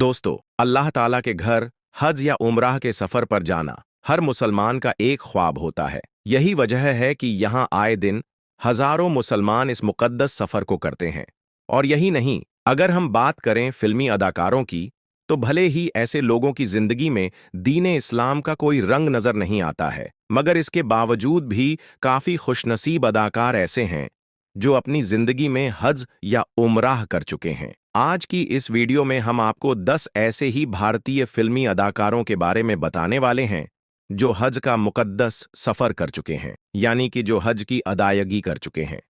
दोस्तों, अल्लाह ताला के घर हज या उमराह के सफर पर जाना हर मुसलमान का एक ख्वाब होता है। यही वजह है कि यहाँ आए दिन हजारों मुसलमान इस मुकद्दस सफर को करते हैं। और यही नहीं, अगर हम बात करें फिल्मी अदाकारों की, तो भले ही ऐसे लोगों की जिंदगी में दीन इस्लाम का कोई रंग नजर नहीं आता है, मगर इसके बावजूद भी काफी खुशनसीब अदाकार ऐसे हैं जो अपनी जिंदगी में हज या उमराह कर चुके हैं। आज की इस वीडियो में हम आपको 10 ऐसे ही भारतीय फिल्मी अदाकारों के बारे में बताने वाले हैं जो हज का मुकद्दस सफर कर चुके हैं, यानी कि जो हज की अदायगी कर चुके हैं।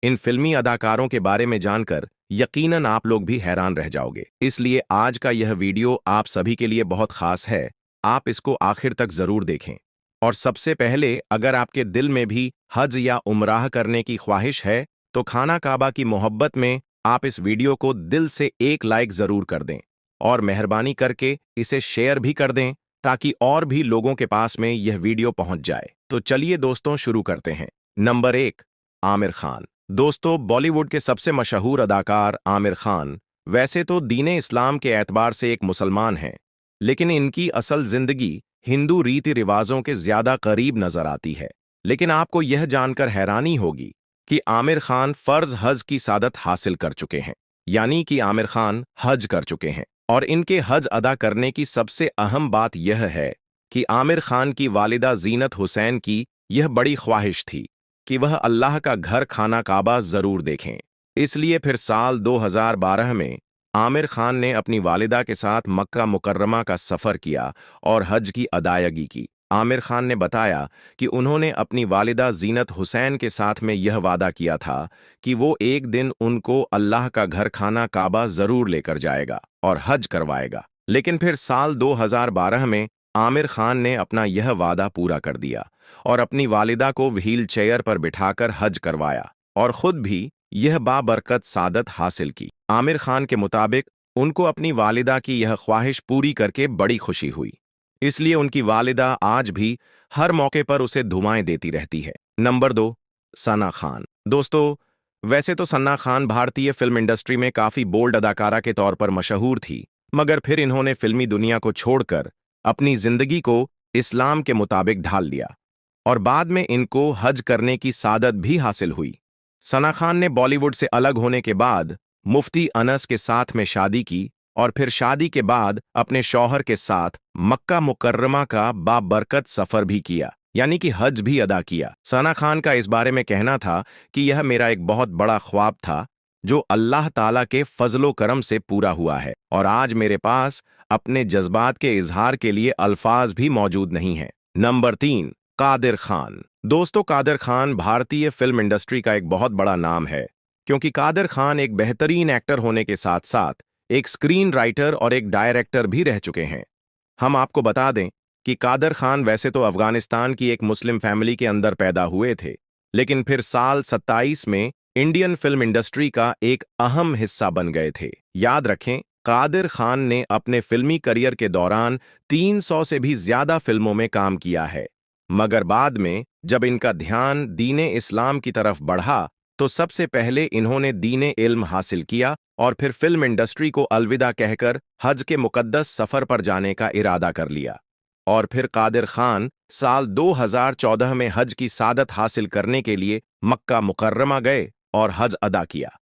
इन फिल्मी अदाकारों के बारे में जानकर यकीनन आप लोग भी हैरान रह जाओगे। इसलिए आज का यह वीडियो आप सभी के लिए बहुत खास है। आप इसको आखिर तक जरूर देखें। और सबसे पहले, अगर आपके दिल में भी हज या उमराह करने की ख्वाहिश है, तो खाना काबा की मोहब्बत में आप इस वीडियो को दिल से एक लाइक जरूर कर दें और मेहरबानी करके इसे शेयर भी कर दें ताकि और भी लोगों के पास में यह वीडियो पहुंच जाए। तो चलिए दोस्तों, शुरू करते हैं। नंबर 1, आमिर खान। दोस्तों, बॉलीवुड के सबसे मशहूर अदाकार आमिर खान वैसे तो दीन इस्लाम के एतबार से एक मुसलमान हैं, लेकिन इनकी असल जिंदगी हिंदू रीति रिवाजों के ज्यादा करीब नजर आती है। लेकिन आपको यह जानकर हैरानी होगी कि आमिर खान फर्ज हज की सादत हासिल कर चुके हैं, यानी कि आमिर खान हज कर चुके हैं। और इनके हज अदा करने की सबसे अहम बात यह है कि आमिर खान की वालिदा जीनत हुसैन की यह बड़ी ख्वाहिश थी कि वह अल्लाह का घर खाना काबा जरूर देखें। इसलिए फिर साल 2012 में आमिर खान ने अपनी वालिदा के साथ मक्का मुकर्रमा का सफर किया और हज की अदायगी की। आमिर खान ने बताया कि उन्होंने अपनी वालिदा जीनत हुसैन के साथ में यह वादा किया था कि वो एक दिन उनको अल्लाह का घर खाना काबा जरूर लेकर जाएगा और हज करवाएगा। लेकिन फिर साल 2012 में आमिर खान ने अपना यह वादा पूरा कर दिया और अपनी वालिदा को व्हील चेयर पर बिठाकर हज करवाया और खुद भी यह बाबरकत सादत हासिल की। आमिर खान के मुताबिक उनको अपनी वालिदा की यह ख्वाहिश पूरी करके बड़ी खुशी हुई, इसलिए उनकी वालिदा आज भी हर मौके पर उसे दुआएं देती रहती है। नंबर 2, सना खान। दोस्तों, वैसे तो सना खान भारतीय फिल्म इंडस्ट्री में काफी बोल्ड अदाकारा के तौर पर मशहूर थी, मगर फिर इन्होंने फिल्मी दुनिया को छोड़कर अपनी जिंदगी को इस्लाम के मुताबिक ढाल लिया और बाद में इनको हज करने की सादत भी हासिल हुई। सना खान ने बॉलीवुड से अलग होने के बाद मुफ्ती अनस के साथ में शादी की और फिर शादी के बाद अपने शौहर के साथ मक्का मुकर्रमा का बाबरकत सफर भी किया, यानी कि हज भी अदा किया। सना खान का इस बारे में कहना था कि यह मेरा एक बहुत बड़ा ख्वाब था जो अल्लाह ताला के फजलो करम से पूरा हुआ है और आज मेरे पास अपने जज्बात के इजहार के लिए अल्फाज भी मौजूद नहीं हैं। नंबर 3, कादिर खान। दोस्तों, कादिर खान भारतीय फिल्म इंडस्ट्री का एक बहुत बड़ा नाम है, क्योंकि कादिर खान एक बेहतरीन एक्टर होने के साथ साथ एक स्क्रीन राइटर और एक डायरेक्टर भी रह चुके हैं। हम आपको बता दें कि कादिर खान वैसे तो अफगानिस्तान की एक मुस्लिम फैमिली के अंदर पैदा हुए थे, लेकिन फिर साल 27 में इंडियन फिल्म इंडस्ट्री का एक अहम हिस्सा बन गए थे। याद रखें, कादिर खान ने अपने फिल्मी करियर के दौरान 300 से भी ज्यादा फिल्मों में काम किया है, मगर बाद में जब इनका ध्यान दीन इस्लाम की तरफ बढ़ा तो सबसे पहले इन्होंने दीन इल्म हासिल किया और फिर फिल्म इंडस्ट्री को अलविदा कहकर हज के मुकद्दस सफर पर जाने का इरादा कर लिया। और फिर कादिर खान साल 2014 में हज की सादत हासिल करने के लिए मक्का मुकर्रमा गए और हज अदा किया।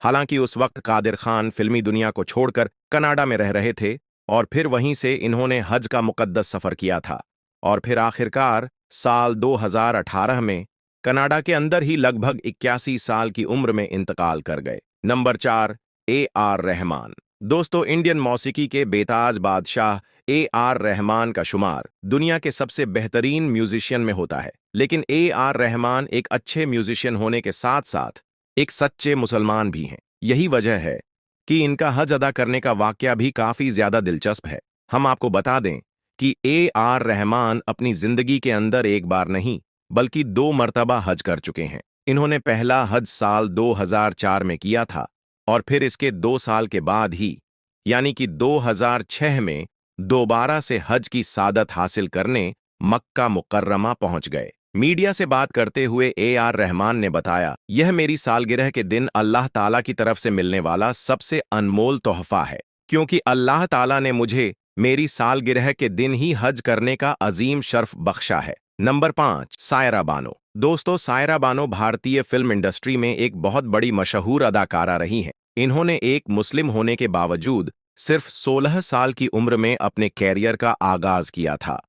हालांकि उस वक्त कादिर खान फिल्मी दुनिया को छोड़कर कनाडा में रह रहे थे और फिर वहीं से इन्होंने हज का मुकद्दस सफर किया था और फिर आखिरकार साल 2018 में कनाडा के अंदर ही लगभग 81 साल की उम्र में इंतकाल कर गए। Number 4, AR Rahman. दोस्तों, इंडियन मौसीकी के बेताज बादशाह AR रहमान का शुमार दुनिया के सबसे बेहतरीन म्यूजिशियन में होता है, लेकिन AR रहमान एक अच्छे म्यूजिशियन होने के साथ साथ एक सच्चे मुसलमान भी हैं। यही वजह है कि इनका हज अदा करने का वाकया भी काफी ज्यादा दिलचस्प है। हम आपको बता दें कि AR रहमान अपनी जिंदगी के अंदर एक बार नहीं बल्कि 2 मर्तबा हज कर चुके हैं। इन्होंने पहला हज साल 2004 में किया था और फिर इसके 2 साल के बाद ही, यानी कि 2006 में दोबारा से हज की सादत हासिल करने मक्का मुकर्रमा पहुंच गए। मीडिया से बात करते हुए AR रहमान ने बताया, यह मेरी सालगिरह के दिन अल्लाह ताला की तरफ से मिलने वाला सबसे अनमोल तोहफा है। क्योंकि अल्लाह ताला ने मुझे मेरी सालगिरह के दिन ही हज करने का अजीम शर्फ बख्शा है। नंबर 5, सायरा बानो। दोस्तों, सायरा बानो भारतीय फिल्म इंडस्ट्री में एक बहुत बड़ी मशहूर अदाकारा रही हैं। इन्होंने एक मुस्लिम होने के बावजूद सिर्फ 16 साल की उम्र में अपने कैरियर का आगाज किया था।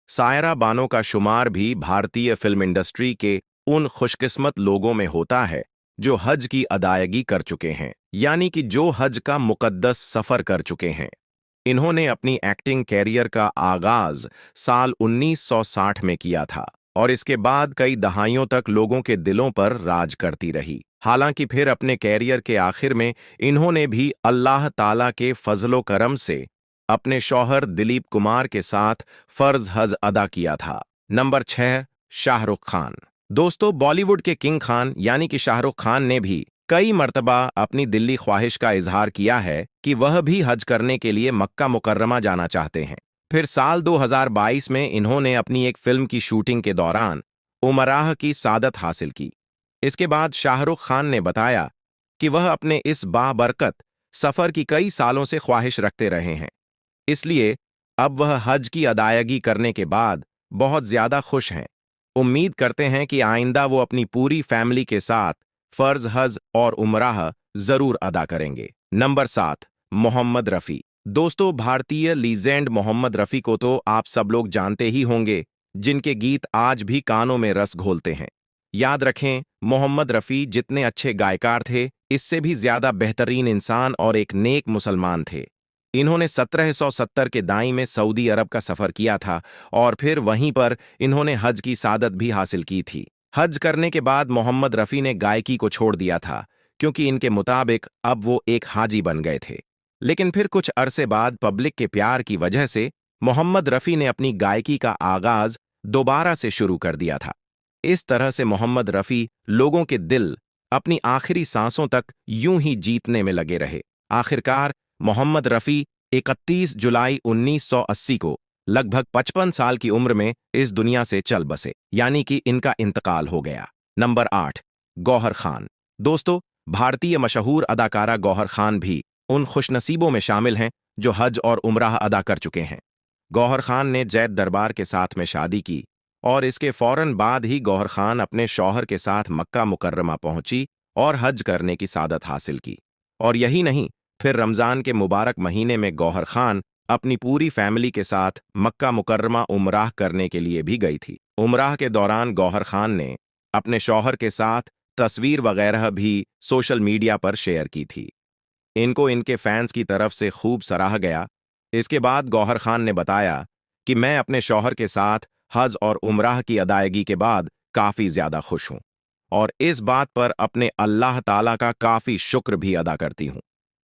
सायरा बानो का शुमार भी भारतीय फिल्म इंडस्ट्री के उन खुशकिस्मत लोगों में होता है जो हज की अदायगी कर चुके हैं, यानी कि जो हज का मुकद्दस सफर कर चुके हैं। इन्होंने अपनी एक्टिंग कैरियर का आगाज साल 1960 में किया था और इसके बाद कई दहाइयों तक लोगों के दिलों पर राज करती रही। हालांकि फिर अपने कैरियर के आखिर में इन्होंने भी अल्लाह ताला के फजलो करम से अपने शौहर दिलीप कुमार के साथ फर्ज हज अदा किया था। नंबर 6, शाहरुख खान। दोस्तों, बॉलीवुड के किंग खान यानी कि शाहरुख खान ने भी कई मर्तबा अपनी दिल्ली ख्वाहिश का इजहार किया है कि वह भी हज करने के लिए मक्का मुकर्रमा जाना चाहते हैं। फिर साल 2022 में इन्होंने अपनी एक फिल्म की शूटिंग के दौरान उमराह की सादत हासिल की। इसके बाद शाहरुख खान ने बताया कि वह अपने इस बाबरकत सफर की कई सालों से ख्वाहिश रखते रहे हैं, इसलिए अब वह हज की अदायगी करने के बाद बहुत ज्यादा खुश हैं। उम्मीद करते हैं कि आइंदा वो अपनी पूरी फैमिली के साथ फर्ज हज और उमराह जरूर अदा करेंगे। नंबर 7, मोहम्मद रफ़ी। दोस्तों, भारतीय लीजेंड मोहम्मद रफ़ी को तो आप सब लोग जानते ही होंगे, जिनके गीत आज भी कानों में रस घोलते हैं। याद रखें, मोहम्मद रफ़ी जितने अच्छे गायकार थे, इससे भी ज्यादा बेहतरीन इंसान और एक नेक मुसलमान थे। इन्होंने 1770 के दाई में सऊदी अरब का सफर किया था और फिर वहीं पर इन्होंने हज की सादत भी हासिल की थी। हज करने के बाद मोहम्मद रफ़ी ने गायकी को छोड़ दिया था, क्योंकि इनके मुताबिक अब वो एक हाजी बन गए थे। लेकिन फिर कुछ अरसे बाद पब्लिक के प्यार की वजह से मोहम्मद रफ़ी ने अपनी गायकी का आगाज दोबारा से शुरू कर दिया था। इस तरह से मोहम्मद रफ़ी लोगों के दिल अपनी आखिरी सांसों तक यूं ही जीतने में लगे रहे। आखिरकार मोहम्मद रफ़ी 31 जुलाई 1980 को लगभग 55 साल की उम्र में इस दुनिया से चल बसे, यानी कि इनका इंतकाल हो गया। नंबर 8, गौहर खान। दोस्तों, भारतीय मशहूर अदाकारा गौहर खान भी उन खुशनसीबों में शामिल हैं जो हज और उमराह अदा कर चुके हैं। गौहर खान ने जैद दरबार के साथ में शादी की और इसके फौरन बाद ही गौहर खान अपने शौहर के साथ मक्का मुकर्रमा पहुंची और हज करने की सादत हासिल की। और यही नहीं, फिर रमजान के मुबारक महीने में गौहर खान अपनी पूरी फैमिली के साथ मक्का मुकर्रमा उमराह करने के लिए भी गई थी। उमराह के दौरान गौहर खान ने अपने शौहर के साथ तस्वीर वगैरह भी सोशल मीडिया पर शेयर की थी। इनको इनके फैंस की तरफ से खूब सराहा गया। इसके बाद गौहर खान ने बताया कि मैं अपने शौहर के साथ हज और उमराह की अदायगी के बाद काफी ज्यादा खुश हूं और इस बात पर अपने अल्लाह ताला का काफी शुक्र भी अदा करती हूं।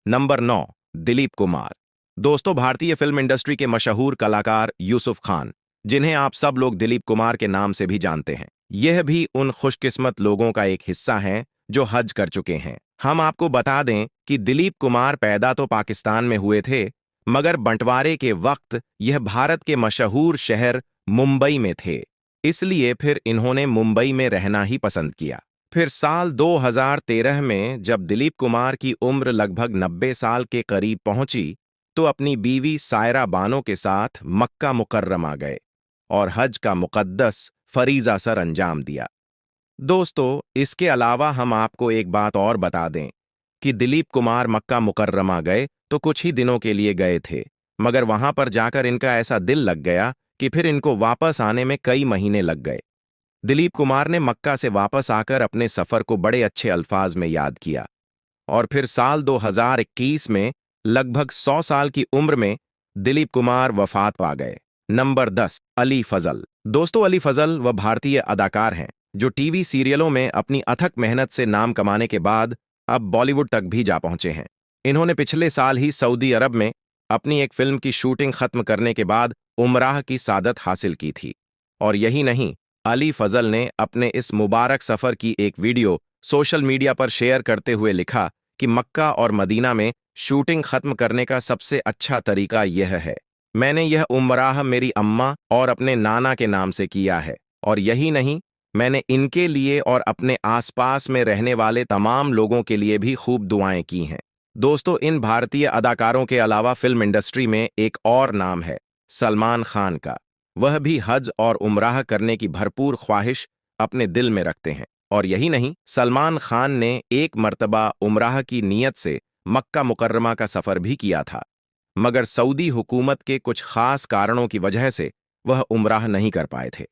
नंबर 9, दिलीप कुमार। दोस्तों, भारतीय फिल्म इंडस्ट्री के मशहूर कलाकार यूसुफ खान, जिन्हें आप सब लोग दिलीप कुमार के नाम से भी जानते हैं, यह भी उन खुशकिस्मत लोगों का एक हिस्सा हैं जो हज कर चुके हैं। हम आपको बता दें कि दिलीप कुमार पैदा तो पाकिस्तान में हुए थे, मगर बंटवारे के वक्त यह भारत के मशहूर शहर मुंबई में थे, इसलिए फिर इन्होंने मुंबई में रहना ही पसंद किया। फिर साल 2013 में जब दिलीप कुमार की उम्र लगभग 90 साल के करीब पहुंची, तो अपनी बीवी सायरा बानो के साथ मक्का मुकर्रमा गए और हज का मुकद्दस फरीजा सर अंजाम दिया। दोस्तों, इसके अलावा हम आपको एक बात और बता दें कि दिलीप कुमार मक्का मुकर्रमा गए तो कुछ ही दिनों के लिए गए थे, मगर वहां पर जाकर इनका ऐसा दिल लग गया कि फिर इनको वापस आने में कई महीने लग गए। दिलीप कुमार ने मक्का से वापस आकर अपने सफर को बड़े अच्छे अल्फाज में याद किया और फिर साल 2021 में लगभग 100 साल की उम्र में दिलीप कुमार वफात पा गए। नंबर 10, अली फजल। दोस्तों, अली फजल वह भारतीय अदाकार हैं जो टीवी सीरियलों में अपनी अथक मेहनत से नाम कमाने के बाद अब बॉलीवुड तक भी जा पहुंचे हैं। इन्होंने पिछले साल ही सऊदी अरब में अपनी एक फिल्म की शूटिंग खत्म करने के बाद उमराह की सादत हासिल की थी। और यही नहीं, अली फजल ने अपने इस मुबारक सफर की एक वीडियो सोशल मीडिया पर शेयर करते हुए लिखा कि मक्का और मदीना में शूटिंग खत्म करने का सबसे अच्छा तरीका यह है, मैंने यह उमराह मेरी अम्मा और अपने नाना के नाम से किया है। और यही नहीं, मैंने इनके लिए और अपने आसपास में रहने वाले तमाम लोगों के लिए भी खूब दुआएं की हैं। दोस्तों, इन भारतीय अदाकारों के अलावा फिल्म इंडस्ट्री में एक और नाम है, सलमान खान का। वह भी हज और उम्राह करने की भरपूर ख्वाहिश अपने दिल में रखते हैं। और यही नहीं, सलमान खान ने एक मर्तबा उम्राह की नीयत से मक्का मुकर्रमा का सफर भी किया था, मगर सऊदी हुकूमत के कुछ खास कारणों की वजह से वह उम्राह नहीं कर पाए थे।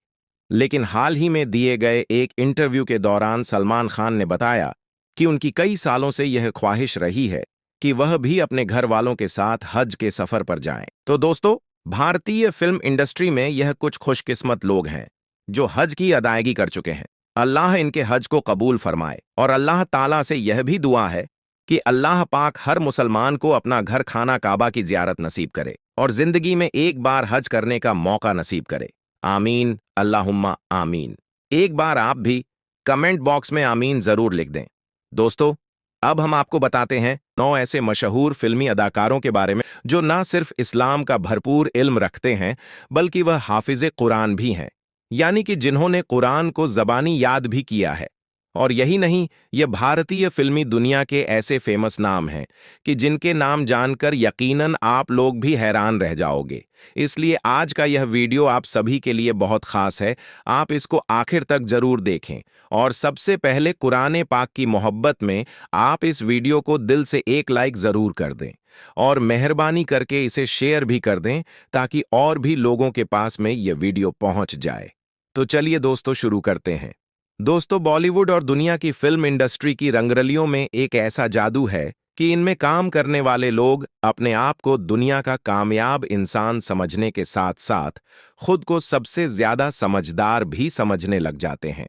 लेकिन हाल ही में दिए गए एक इंटरव्यू के दौरान सलमान खान ने बताया कि उनकी कई सालों से यह ख्वाहिश रही है कि वह भी अपने घर वालों के साथ हज के सफर पर जाएं। तो दोस्तों, भारतीय फिल्म इंडस्ट्री में यह कुछ खुशकिस्मत लोग हैं जो हज की अदायगी कर चुके हैं। अल्लाह इनके हज को कबूल फरमाए। और अल्लाह ताला से यह भी दुआ है कि अल्लाह पाक हर मुसलमान को अपना घर खाना काबा की ज़ियारत नसीब करे और जिंदगी में एक बार हज करने का मौका नसीब करे। आमीन, अल्लाहुम्मा आमीन। एक बार आप भी कमेंट बॉक्स में आमीन जरूर लिख दें। दोस्तों, अब हम आपको बताते हैं 9 ऐसे मशहूर फिल्मी अदाकारों के बारे में जो न सिर्फ इस्लाम का भरपूर इल्म रखते हैं, बल्कि वह हाफिज़े कुरान भी हैं, यानी कि जिन्होंने कुरान को ज़बानी याद भी किया है। और यही नहीं, ये भारतीय फिल्मी दुनिया के ऐसे फेमस नाम हैं कि जिनके नाम जानकर यकीनन आप लोग भी हैरान रह जाओगे। इसलिए आज का यह वीडियो आप सभी के लिए बहुत खास है। आप इसको आखिर तक जरूर देखें। और सबसे पहले कुरान पाक की मोहब्बत में आप इस वीडियो को दिल से एक लाइक जरूर कर दें और मेहरबानी करके इसे शेयर भी कर दें ताकि और भी लोगों के पास में यह वीडियो पहुंच जाए। तो चलिए दोस्तों, शुरू करते हैं। दोस्तों, बॉलीवुड और दुनिया की फिल्म इंडस्ट्री की रंगरलियों में एक ऐसा जादू है कि इनमें काम करने वाले लोग अपने आप को दुनिया का कामयाब इंसान समझने के साथ साथ खुद को सबसे ज्यादा समझदार भी समझने लग जाते हैं।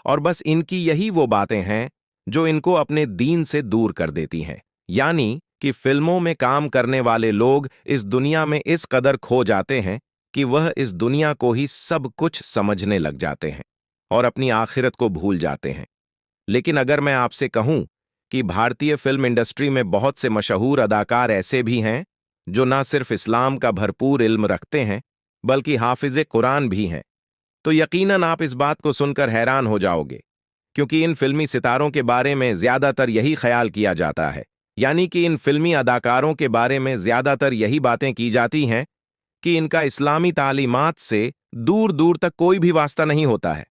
और बस इनकी यही वो बातें हैं जो इनको अपने दीन से दूर कर देती हैं। यानी कि फिल्मों में काम करने वाले लोग इस दुनिया में इस कदर खो जाते हैं कि वह इस दुनिया को ही सब कुछ समझने लग जाते हैं और अपनी आखिरत को भूल जाते हैं। लेकिन अगर मैं आपसे कहूं कि भारतीय फिल्म इंडस्ट्री में बहुत से मशहूर अदाकार ऐसे भी हैं जो न सिर्फ इस्लाम का भरपूर इल्म रखते हैं, बल्कि हाफिज़े कुरान भी हैं, तो यकीनन आप इस बात को सुनकर हैरान हो जाओगे, क्योंकि इन फिल्मी सितारों के बारे में ज्यादातर यही ख्याल किया जाता है, यानी कि इन फिल्मी अदाकारों के बारे में ज्यादातर यही बातें की जाती हैं कि इनका इस्लामी तालीमात से दूर दूर तक कोई भी वास्ता नहीं होता है।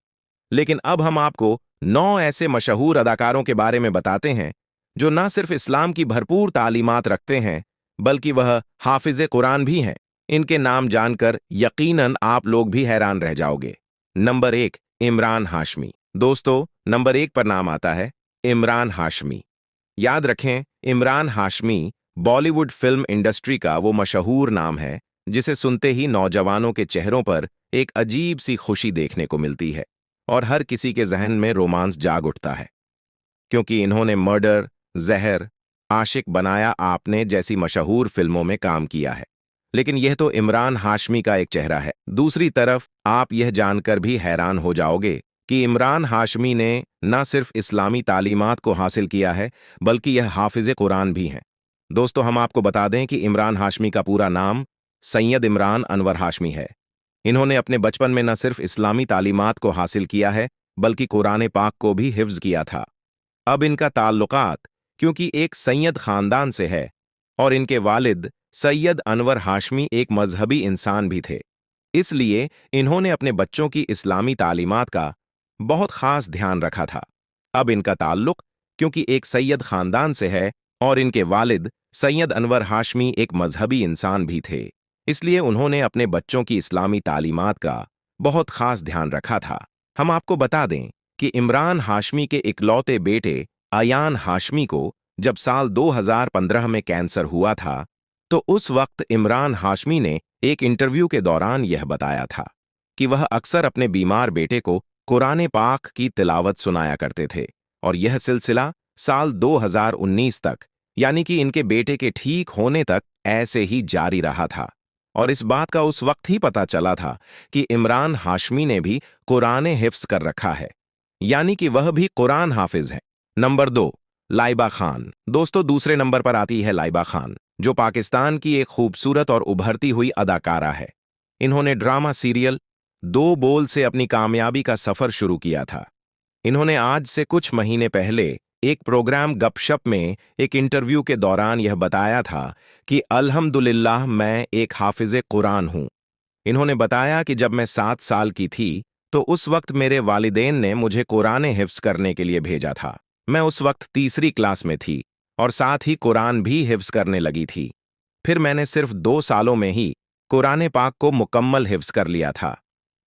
लेकिन अब हम आपको 9 ऐसे मशहूर अदाकारों के बारे में बताते हैं जो न सिर्फ इस्लाम की भरपूर तालीमात रखते हैं, बल्कि वह हाफिज़े कुरान भी हैं। इनके नाम जानकर यकीनन आप लोग भी हैरान रह जाओगे। नंबर 1, इमरान हाशमी। दोस्तों, नंबर 1 पर नाम आता है इमरान हाशमी। याद रखें, इमरान हाशमी बॉलीवुड फिल्म इंडस्ट्री का वो मशहूर नाम है जिसे सुनते ही नौजवानों के चेहरों पर एक अजीब सी खुशी देखने को मिलती है और हर किसी के जहन में रोमांस जाग उठता है, क्योंकि इन्होंने मर्डर, जहर, आशिक बनाया आपने जैसी मशहूर फिल्मों में काम किया है। लेकिन यह तो इमरान हाशमी का एक चेहरा है। दूसरी तरफ आप यह जानकर भी हैरान हो जाओगे कि इमरान हाशमी ने न सिर्फ इस्लामी तालीमात को हासिल किया है, बल्कि यह हाफिज़े कुरान भी हैं। दोस्तों, हम आपको बता दें कि इमरान हाशमी का पूरा नाम सैयद इमरान अनवर हाशमी है। इन्होंने अपने बचपन में न सिर्फ इस्लामी तालीमात को हासिल किया है, बल्कि कुरान पाक को भी हिफ्ज किया था। अब इनका ताल्लुकात क्योंकि एक सैयद खानदान से है और इनके वालिद सैयद अनवर हाशमी एक मजहबी इंसान भी थे, इसलिए इन्होंने अपने बच्चों की इस्लामी तालीमात का बहुत खास ध्यान रखा था। अब इनका ताल्लुक क्योंकि एक सैयद खानदान से है और इनके वालिद सैयद अनवर हाशमी एक मजहबी इंसान भी थे, इसलिए उन्होंने अपने बच्चों की इस्लामी तालीमात का बहुत खास ध्यान रखा था। हम आपको बता दें कि इमरान हाशमी के इकलौते बेटे अयान हाशमी को जब साल 2015 में कैंसर हुआ था, तो उस वक्त इमरान हाशमी ने एक इंटरव्यू के दौरान यह बताया था कि वह अक्सर अपने बीमार बेटे को कुरान पाक की तिलावत सुनाया करते थे और यह सिलसिला साल 2019 तक, यानी कि इनके बेटे के ठीक होने तक ऐसे ही जारी रहा था। और इस बात का उस वक्त ही पता चला था कि इमरान हाशमी ने भी कुरान हिफ्ज कर रखा है, यानी कि वह भी कुरान हाफिज हैं। नंबर 2, लाइबा खान। दोस्तों, दूसरे नंबर पर आती है लाइबा खान, जो पाकिस्तान की एक खूबसूरत और उभरती हुई अदाकारा है। इन्होंने ड्रामा सीरियल 2 बोल से अपनी कामयाबी का सफर शुरू किया था। इन्होंने आज से कुछ महीने पहले एक प्रोग्राम गपशप में एक इंटरव्यू के दौरान यह बताया था कि अल्हम्दुलिल्लाह मैं एक हाफिज़े कुरान हूँ। इन्होंने बताया कि जब मैं 7 साल की थी तो उस वक्त मेरे वालिदैन ने मुझे कुरान हिफ्ज़ करने के लिए भेजा था। मैं उस वक्त तीसरी क्लास में थी और साथ ही कुरान भी हिफ्ज़ करने लगी थी। फिर मैंने सिर्फ 2 सालों में ही कुरान पाक को मुकम्मल हिफ्ज़ कर लिया था।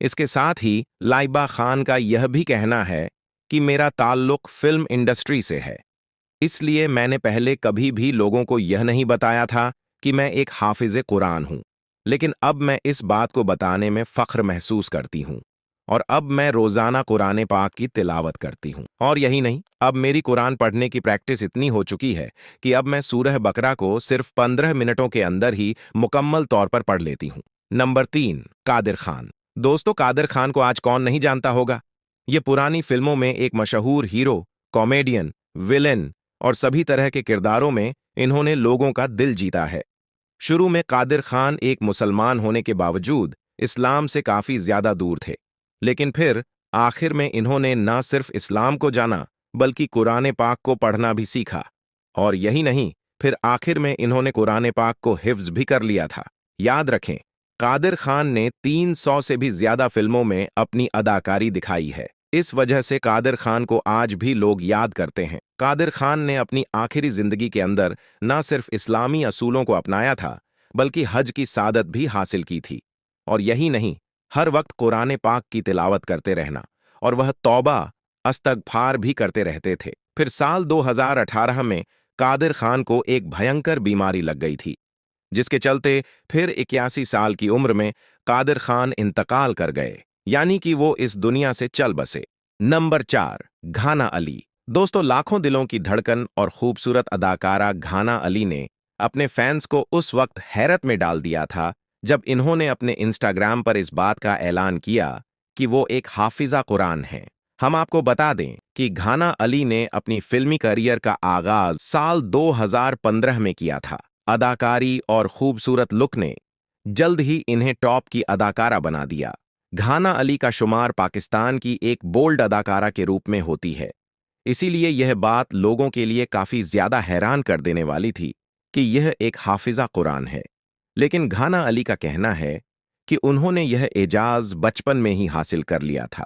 इसके साथ ही लाइबा खान का यह भी कहना है कि मेरा ताल्लुक फिल्म इंडस्ट्री से है, इसलिए मैंने पहले कभी भी लोगों को यह नहीं बताया था कि मैं एक हाफिज़े कुरान हूं, लेकिन अब मैं इस बात को बताने में फ़ख्र महसूस करती हूं और अब मैं रोज़ाना कुरान पाक की तिलावत करती हूं। और यही नहीं, अब मेरी कुरान पढ़ने की प्रैक्टिस इतनी हो चुकी है कि अब मैं सूरह बकरा को सिर्फ 15 मिनटों के अंदर ही मुकम्मल तौर पर पढ़ लेती हूं। नंबर 3, कादिर खान। दोस्तों, कादिर खान को आज कौन नहीं जानता होगा। ये पुरानी फिल्मों में एक मशहूर हीरो, कॉमेडियन, विलेन और सभी तरह के किरदारों में इन्होंने लोगों का दिल जीता है। शुरू में कादिर खान एक मुसलमान होने के बावजूद इस्लाम से काफी ज्यादा दूर थे, लेकिन फिर आखिर में इन्होंने न सिर्फ इस्लाम को जाना बल्कि कुरान पाक को पढ़ना भी सीखा। और यही नहीं, फिर आखिर में इन्होंने कुरान पाक को हिफ्ज भी कर लिया था। याद रखें, कादिर खान ने 300 से भी ज्यादा फिल्मों में अपनी अदाकारी दिखाई है। इस वजह से कादिर खान को आज भी लोग याद करते हैं। कादिर खान ने अपनी आखिरी जिंदगी के अंदर न सिर्फ इस्लामी असूलों को अपनाया था बल्कि हज की सादत भी हासिल की थी। और यही नहीं, हर वक्त कुरान पाक की तिलावत करते रहना और वह तौबा अस्तगफार भी करते रहते थे। फिर साल 2018 में कादिर खान को एक भयंकर बीमारी लग गई थी, जिसके चलते फिर 81 साल की उम्र में कादिर खान इंतकाल कर गए, यानी कि वो इस दुनिया से चल बसे। नंबर 4, घाना अली। दोस्तों, लाखों दिलों की धड़कन और खूबसूरत अदाकारा घाना अली ने अपने फैंस को उस वक्त हैरत में डाल दिया था जब इन्होंने अपने इंस्टाग्राम पर इस बात का ऐलान किया कि वो एक हाफिजा कुरान हैं। हम आपको बता दें कि घाना अली ने अपनी फिल्मी करियर का आगाज साल 2015 में किया था। अदाकारी और खूबसूरत लुक ने जल्द ही इन्हें टॉप की अदाकारा बना दिया। घाना अली का शुमार पाकिस्तान की एक बोल्ड अदाकारा के रूप में होती है, इसीलिए यह बात लोगों के लिए काफी ज्यादा हैरान कर देने वाली थी कि यह एक हाफिजा कुरान है। लेकिन घाना अली का कहना है कि उन्होंने यह एजाज बचपन में ही हासिल कर लिया था।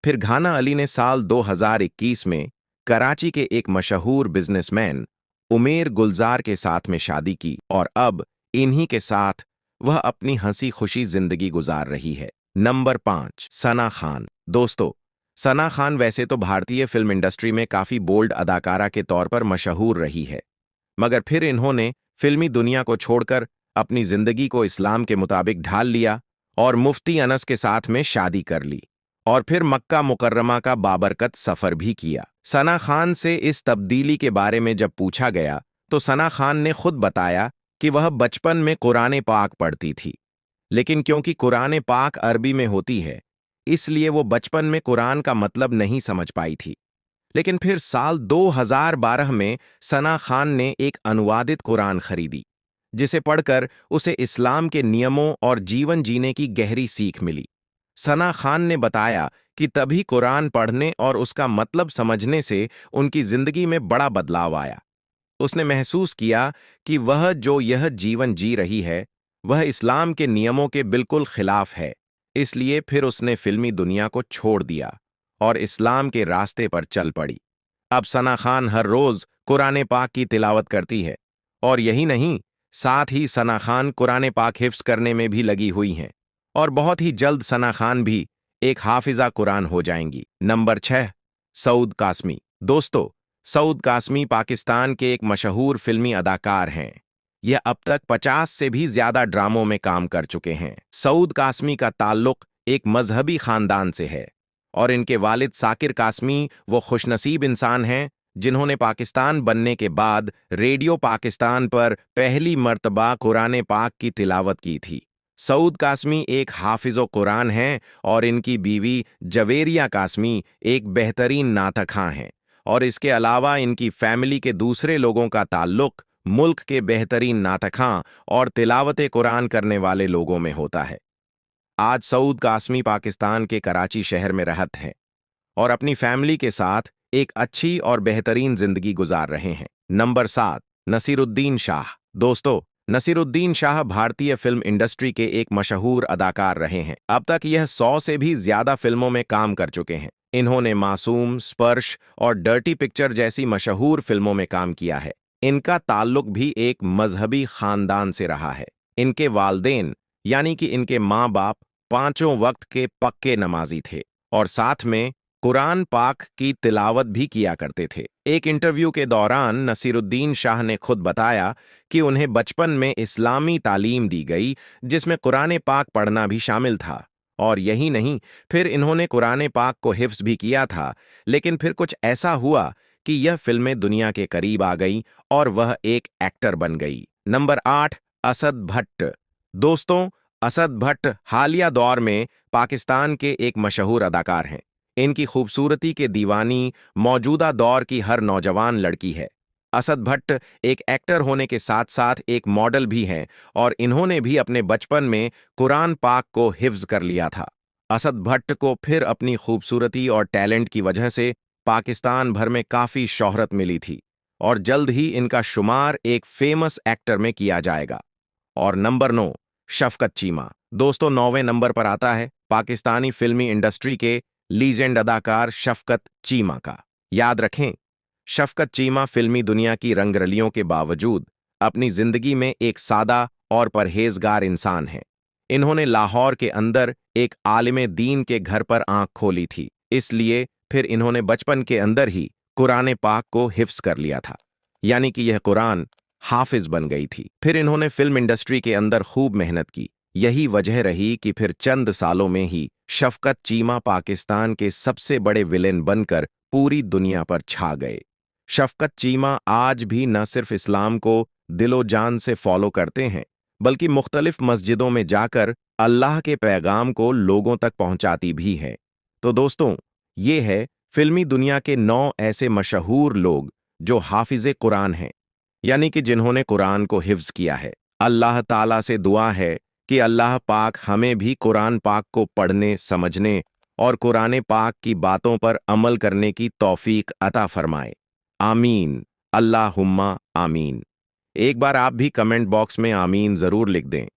फिर घाना अली ने साल 2021 में कराची के एक मशहूर बिजनेसमैन उमेर गुलजार के साथ में शादी की और अब इन्हीं के साथ वह अपनी हंसी खुशी जिंदगी गुजार रही है। नंबर 5, सना खान। दोस्तों, सना खान वैसे तो भारतीय फिल्म इंडस्ट्री में काफी बोल्ड अदाकारा के तौर पर मशहूर रही है, मगर फिर इन्होंने फिल्मी दुनिया को छोड़कर अपनी जिंदगी को इस्लाम के मुताबिक ढाल लिया और मुफ्ती अनस के साथ में शादी कर ली और फिर मक्का मुकर्रमा का बाबरकत सफर भी किया। सना खान से इस तब्दीली के बारे में जब पूछा गया तो सना खान ने खुद बताया कि वह बचपन में कुरान पाक पढ़ती थी, लेकिन क्योंकि कुरान पाक अरबी में होती है इसलिए वो बचपन में कुरान का मतलब नहीं समझ पाई थी। लेकिन फिर साल 2012 में सना खान ने एक अनुवादित कुरान खरीदी, जिसे पढ़कर उसे इस्लाम के नियमों और जीवन जीने की गहरी सीख मिली। सना खान ने बताया कि तभी कुरान पढ़ने और उसका मतलब समझने से उनकी जिंदगी में बड़ा बदलाव आया। उसने महसूस किया कि वह जो यह जीवन जी रही है वह इस्लाम के नियमों के बिल्कुल खिलाफ है, इसलिए फिर उसने फिल्मी दुनिया को छोड़ दिया और इस्लाम के रास्ते पर चल पड़ी। अब सना खान हर रोज कुरान पाक की तिलावत करती है और यही नहीं, साथ ही सना खान कुरान पाक हिफ्ज करने में भी लगी हुई हैं और बहुत ही जल्द सना खान भी एक हाफिजा कुरान हो जाएंगी। नंबर 6, सऊद कासमी। दोस्तों, सऊद कासमी पाकिस्तान के एक मशहूर फिल्मी अदाकार हैं। यह अब तक 50 से भी ज्यादा ड्रामों में काम कर चुके हैं। सऊद कासमी का ताल्लुक एक मजहबी खानदान से है और इनके वालिद साकिर कासमी वो खुशनसीब इंसान हैं जिन्होंने पाकिस्तान बनने के बाद रेडियो पाकिस्तान पर पहली मर्तबा कुरान पाक की तिलावत की थी। सऊद कासमी एक हाफिज़ो कुरान हैं और इनकी बीवी जवेरिया कासमी एक बेहतरीन नातखां हैं और इसके अलावा इनकी फैमिली के दूसरे लोगों का ताल्लुक मुल्क के बेहतरीन नातखां और तिलावत कुरान करने वाले लोगों में होता है। आज सऊद कासमी पाकिस्तान के कराची शहर में रहते हैं और अपनी फैमिली के साथ एक अच्छी और बेहतरीन जिंदगी गुजार रहे हैं। नंबर 7, नसीरुद्दीन शाह। दोस्तों, नसीरुद्दीन शाह भारतीय फिल्म इंडस्ट्री के एक मशहूर अदाकार रहे हैं। अब तक यह 100 से भी ज्यादा फिल्मों में काम कर चुके हैं। इन्होंने मासूम, स्पर्श और डर्टी पिक्चर जैसी मशहूर फिल्मों में काम किया है। इनका ताल्लुक भी एक मजहबी खानदान से रहा है। इनके वालदेन यानी कि इनके माँ बाप पांचों वक्त के पक्के नमाजी थे और साथ में कुरान पाक की तिलावत भी किया करते थे। एक इंटरव्यू के दौरान नसीरुद्दीन शाह ने खुद बताया कि उन्हें बचपन में इस्लामी तालीम दी गई, जिसमें कुरान पाक पढ़ना भी शामिल था। और यही नहीं, फिर इन्होंने कुरान पाक को हिफ्ज भी किया था। लेकिन फिर कुछ ऐसा हुआ कि यह फिल्में दुनिया के करीब आ गईं और वह एक एक्टर बन गई। नंबर 8, असद भट्ट। दोस्तों, असद भट्ट हालिया दौर में पाकिस्तान के एक मशहूर अदाकार हैं। इनकी खूबसूरती के दीवानी मौजूदा दौर की हर नौजवान लड़की है। असद भट्ट एक एक्टर होने के साथ साथ एक मॉडल भी हैं और इन्होंने भी अपने बचपन में कुरान पाक को हिफ्ज कर लिया था। असद भट्ट को फिर अपनी खूबसूरती और टैलेंट की वजह से पाकिस्तान भर में काफ़ी शोहरत मिली थी और जल्द ही इनका शुमार एक फेमस एक्टर में किया जाएगा। और नंबर 9, शफकत चीमा। दोस्तों, 9वें नंबर पर आता है पाकिस्तानी फिल्मी इंडस्ट्री के लीजेंड अदाकार शफकत चीमा का। याद रखें, शफकत चीमा फिल्मी दुनिया की रंगरलियों के बावजूद अपनी जिंदगी में एक सादा और परहेजगार इंसान हैं। इन्होंने लाहौर के अंदर एक आलिम दीन के घर पर आंख खोली थी, इसलिए फिर इन्होंने बचपन के अंदर ही कुरान पाक को हिफ्ज कर लिया था, यानी कि यह कुरान हाफिज बन गई थी। फिर इन्होंने फिल्म इंडस्ट्री के अंदर खूब मेहनत की। यही वजह रही कि फिर चंद सालों में ही शफकत चीमा पाकिस्तान के सबसे बड़े विलेन बनकर पूरी दुनिया पर छा गए। शफकत चीमा आज भी न सिर्फ इस्लाम को दिलो जान से फॉलो करते हैं, बल्कि मुख्तलिफ मस्जिदों में जाकर अल्लाह के पैगाम को लोगों तक पहुंचाती भी है। तो दोस्तों, ये है फिल्मी दुनिया के 9 ऐसे मशहूर लोग जो हाफिज़े कुरान हैं, यानी कि जिन्होंने कुरान को हिफ्ज किया है। अल्लाह ताला से दुआ है कि अल्लाह पाक हमें भी कुरान पाक को पढ़ने, समझने और कुरान पाक की बातों पर अमल करने की तौफीक अता फरमाए। आमीन, अल्लाहुम्मा आमीन। एक बार आप भी कमेंट बॉक्स में आमीन जरूर लिख दें।